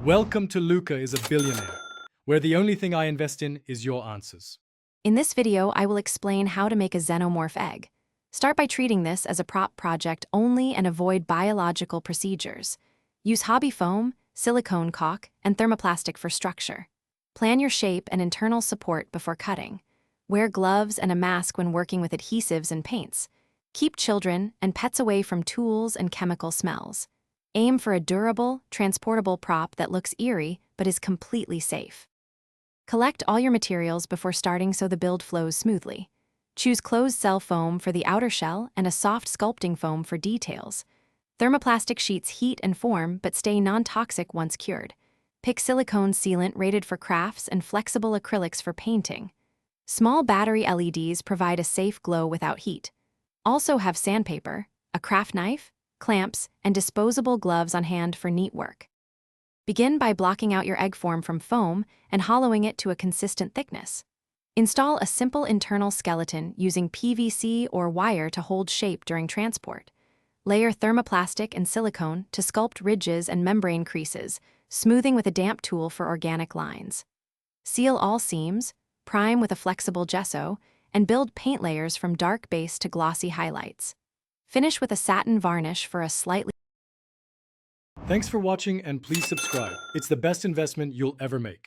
Welcome to Luca is a Billionaire, where the only thing I invest in is your answers. In this video, I will explain how to make a xenomorph egg. Start by treating this as a prop project only and avoid biological procedures. Use hobby foam, silicone caulk, and thermoplastic for structure. Plan your shape and internal support before cutting. Wear gloves and a mask when working with adhesives and paints. Keep children and pets away from tools and chemical smells. Aim for a durable, transportable prop that looks eerie but is completely safe. Collect all your materials before starting so the build flows smoothly. Choose closed-cell foam for the outer shell and a soft sculpting foam for details. Thermoplastic sheets heat and form but stay non-toxic once cured. Pick silicone sealant rated for crafts and flexible acrylics for painting. Small battery LEDs provide a safe glow without heat. Also have sandpaper, a craft knife, clamps, and disposable gloves on hand for neat work. Begin by blocking out your egg form from foam and hollowing it to a consistent thickness. Install a simple internal skeleton using PVC or wire to hold shape during transport. Layer thermoplastic and silicone to sculpt ridges and membrane creases, smoothing with a damp tool for organic lines. Seal all seams, prime with a flexible gesso, and build paint layers from dark base to glossy highlights. Finish with a satin varnish for a slightly... Thanks for watching and please subscribe. It's the best investment you'll ever make.